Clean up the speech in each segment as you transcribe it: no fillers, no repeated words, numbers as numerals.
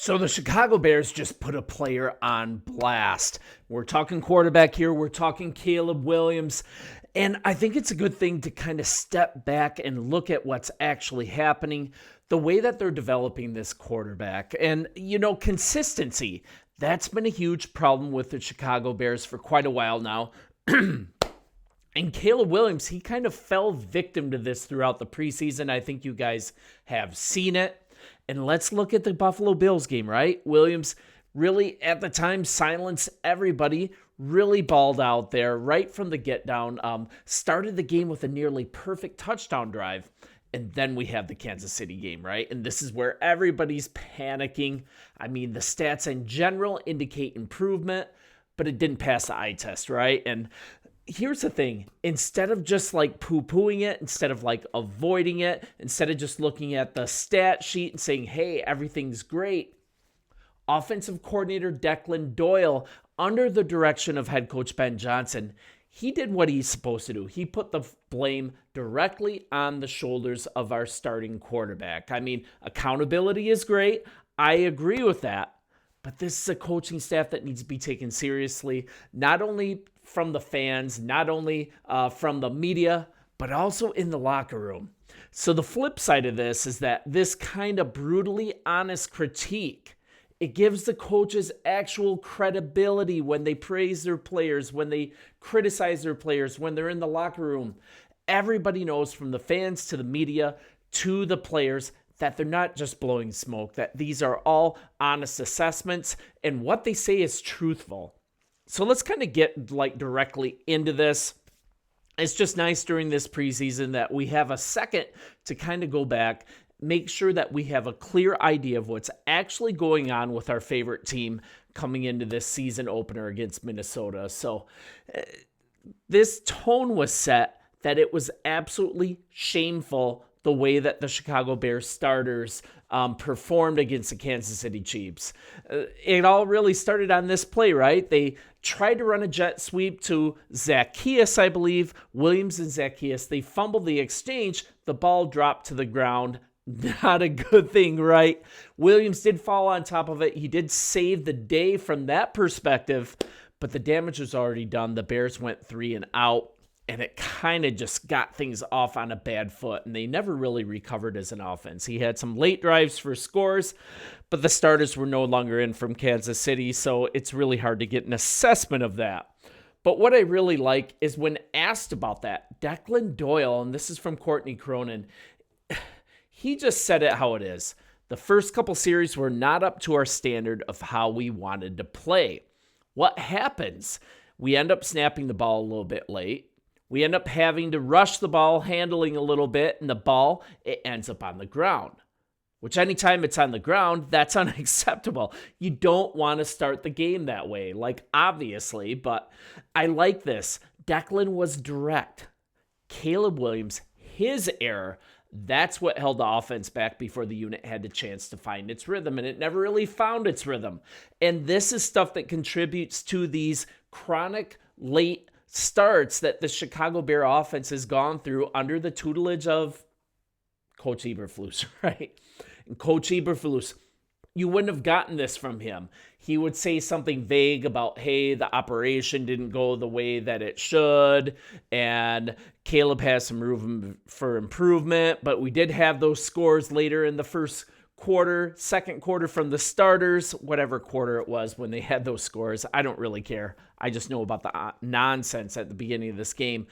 So the Chicago Bears just put a player on blast. We're talking quarterback here. We're talking Caleb Williams. And I think it's a good thing to kind of step back and look at what's actually happening, the way that they're developing this quarterback. And, consistency. That's been a huge problem with the Chicago Bears for quite a while now. And Caleb Williams, he kind of fell victim to this throughout the preseason. I think you guys have seen it. And let's look at the Buffalo Bills game, right? Williams really, at the time, silenced everybody, really balled out there right from the get-down, started the game with a nearly perfect touchdown drive. And then we have the Kansas City game, right? And this is where everybody's panicking. I mean, the stats in general indicate improvement, but it didn't pass the eye test, right? And here's the thing. Instead of just poo-pooing it, instead of avoiding it, instead of just looking at the stat sheet and saying, hey, everything's great, offensive coordinator Declan Doyle, under the direction of head coach Ben Johnson, he did what he's supposed to do. He put the blame directly on the shoulders of our starting quarterback. I mean, accountability is great. I agree with that. But this is a coaching staff that needs to be taken seriously, not only from the fans, not only from the media, but also in the locker room. So the flip side of this is that this kind of brutally honest critique, it gives the coaches actual credibility when they praise their players, when they criticize their players, when they're in the locker room. Everybody knows, from the fans to the media to the players, that they're not just blowing smoke, that these are all honest assessments and what they say is truthful. So let's kind of get directly into this. It's just nice during this preseason that we have a second to kind of go back, make sure that we have a clear idea of what's actually going on with our favorite team coming into this season opener against Minnesota. So this tone was set that it was absolutely shameful the way that the Chicago Bears starters performed against the Kansas City Chiefs. It all really started on this play, right? They tried to run a jet sweep to Zacchaeus, I believe. Williams and Zacchaeus, they fumbled the exchange. The ball dropped to the ground. Not a good thing, right? Williams did fall on top of it. He did save the day from that perspective, but the damage was already done. The Bears went 3 and out. And it kind of just got things off on a bad foot, and they never really recovered as an offense. He had some late drives for scores, but the starters were no longer in from Kansas City, so it's really hard to get an assessment of that. But what I really like is when asked about that, Declan Doyle, and this is from Courtney Cronin, he just said it how it is. The first couple series were not up to our standard of how we wanted to play. What happens? We end up snapping the ball a little bit late. We end up having to rush the ball, handling a little bit, and the ball, it ends up on the ground. Which anytime it's on the ground, that's unacceptable. You don't want to start the game that way, obviously, but I like this. Declan was direct. Caleb Williams, his error, that's what held the offense back before the unit had the chance to find its rhythm, and it never really found its rhythm. And this is stuff that contributes to these chronic late starts that the Chicago Bear offense has gone through under the tutelage of Coach Eberflus, right? And Coach Eberflus, you wouldn't have gotten this from him. He would say something vague about, hey, the operation didn't go the way that it should, and Caleb has some room for improvement, but we did have those scores later in the first quarter, second quarter from the starters, whatever quarter it was when they had those scores. I don't really care. I just know about the nonsense at the beginning of this game.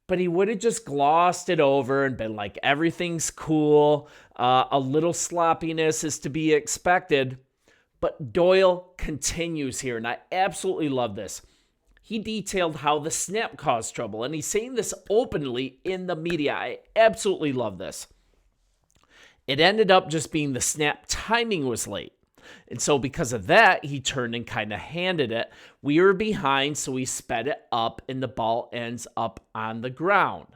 But he would have just glossed it over and been like, everything's cool. A little sloppiness is to be expected. But Doyle continues here, and I absolutely love this. He detailed how the snap caused trouble, and he's saying this openly in the media. I absolutely love this. It ended up just being the snap timing was late. And so because of that, he turned and kind of handed it. We were behind, so he sped it up, and the ball ends up on the ground.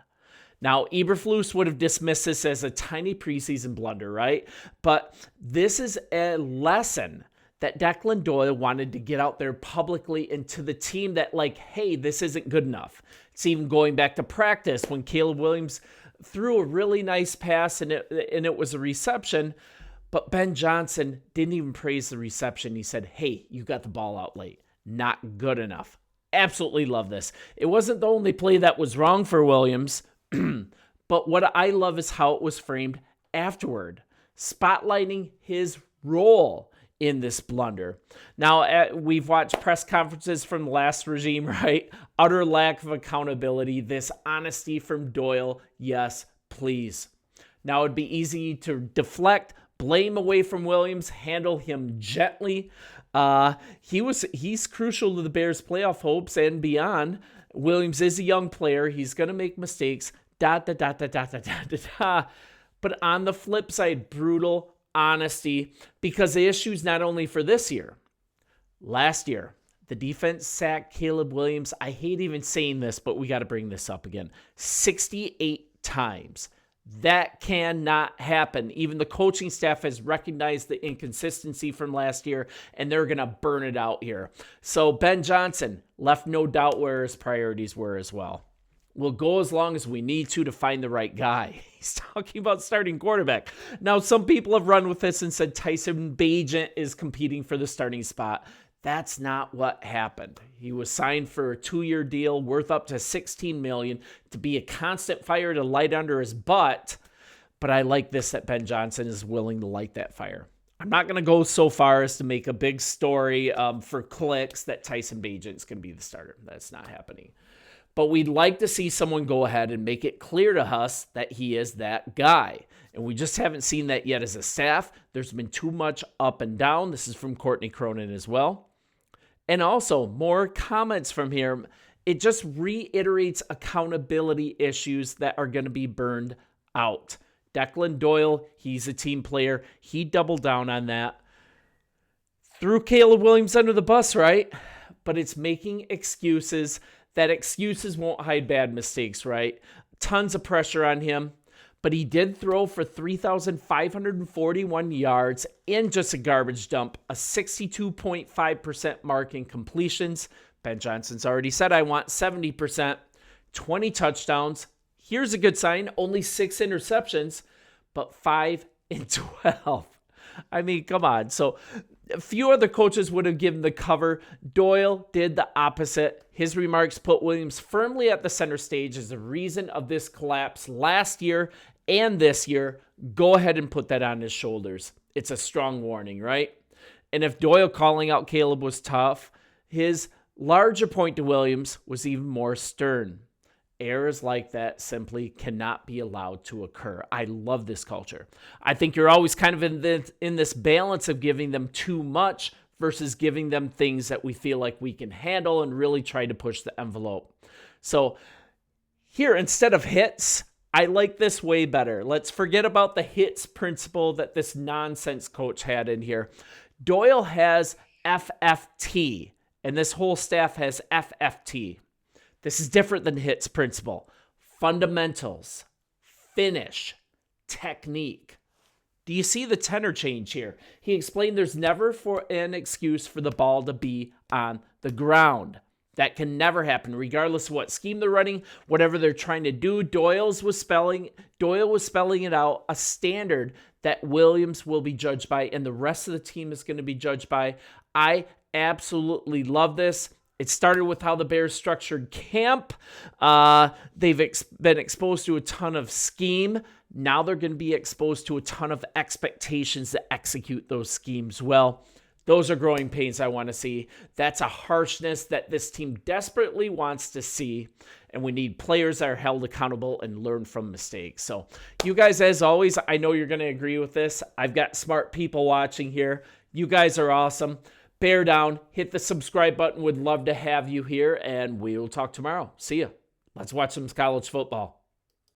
Now, Eberflus would have dismissed this as a tiny preseason blunder, right? But this is a lesson that Declan Doyle wanted to get out there publicly and to the team that, hey, this isn't good enough. It's even going back to practice when Caleb Williams threw a really nice pass and it was a reception, But Ben Johnson didn't even praise the reception. He said, hey, you got the ball out late. Not good enough. Absolutely love this. It wasn't the only play that was wrong for Williams, but what I love is how it was framed afterward, spotlighting his role in this blunder. Now, we've watched press conferences from the last regime, right? Utter lack of accountability, this honesty from Doyle. Yes, please. Now, it'd be easy to deflect, blame away from Williams, handle him gently. He's crucial to the Bears' playoff hopes and beyond. Williams is a young player. He's going to make mistakes. But on the flip side, brutal honesty, because the issue's not only for this year. Last year, the defense sacked Caleb Williams. I hate even saying this, but we got to bring this up again. 68 times. That cannot happen. Even the coaching staff has recognized the inconsistency from last year, and they're going to burn it out here. So Ben Johnson left no doubt where his priorities were as well. We'll go as long as we need to find the right guy. He's talking about starting quarterback. Now, some people have run with this and said Tyson Bagent is competing for the starting spot. That's not what happened. He was signed for a 2-year deal worth up to $16 million to be a constant fire to light under his butt. But I like this, that Ben Johnson is willing to light that fire. I'm not going to go so far as to make a big story for clicks that Tyson Bagent is going to be the starter. That's not happening. But we'd like to see someone go ahead and make it clear to us that he is that guy. And we just haven't seen that yet as a staff. There's been too much up and down. This is from Courtney Cronin as well. And also, more comments from here. It just reiterates accountability issues that are going to be burned out. Declan Doyle, he's a team player. He doubled down on that. Threw Caleb Williams under the bus, right? But it's making excuses. That excuses won't hide bad mistakes, right? Tons of pressure on him. But he did throw for 3,541 yards in just a garbage dump, a 62.5% mark in completions. Ben Johnson's already said, I want 70%, 20 touchdowns. Here's a good sign, only 6 interceptions, but 5 in 12. I mean, come on. So a few other coaches would have given the cover. Doyle did the opposite. His remarks put Williams firmly at the center stage as the reason of this collapse last year and this year. Go ahead and put that on his shoulders. It's a strong warning, right? And if Doyle calling out Caleb was tough, his larger point to Williams was even more stern. Errors like that simply cannot be allowed to occur. I love this culture. I think you're always kind of in this balance of giving them too much versus giving them things that we feel like we can handle and really try to push the envelope. So here, instead of hits, I like this way better. Let's forget about the hits principle that this nonsense coach had in here. Doyle has FFT, and this whole staff has FFT. This is different than hits principle. Fundamentals, finish, technique. Do you see the tenor change here? He explained there's never an excuse for the ball to be on the ground. That can never happen, regardless of what scheme they're running, whatever they're trying to do. Doyle was spelling it out, a standard that Williams will be judged by, and the rest of the team is going to be judged by. I absolutely love this. It started with how the Bears structured camp. They've been exposed to a ton of scheme. Now they're going to be exposed to a ton of expectations to execute those schemes well. Those are growing pains I want to see. That's a harshness that this team desperately wants to see. And we need players that are held accountable and learn from mistakes. So you guys, as always, I know you're going to agree with this. I've got smart people watching here. You guys are awesome. Bear down, hit the subscribe button. Would love to have you here, and we'll talk tomorrow. See ya. Let's watch some college football.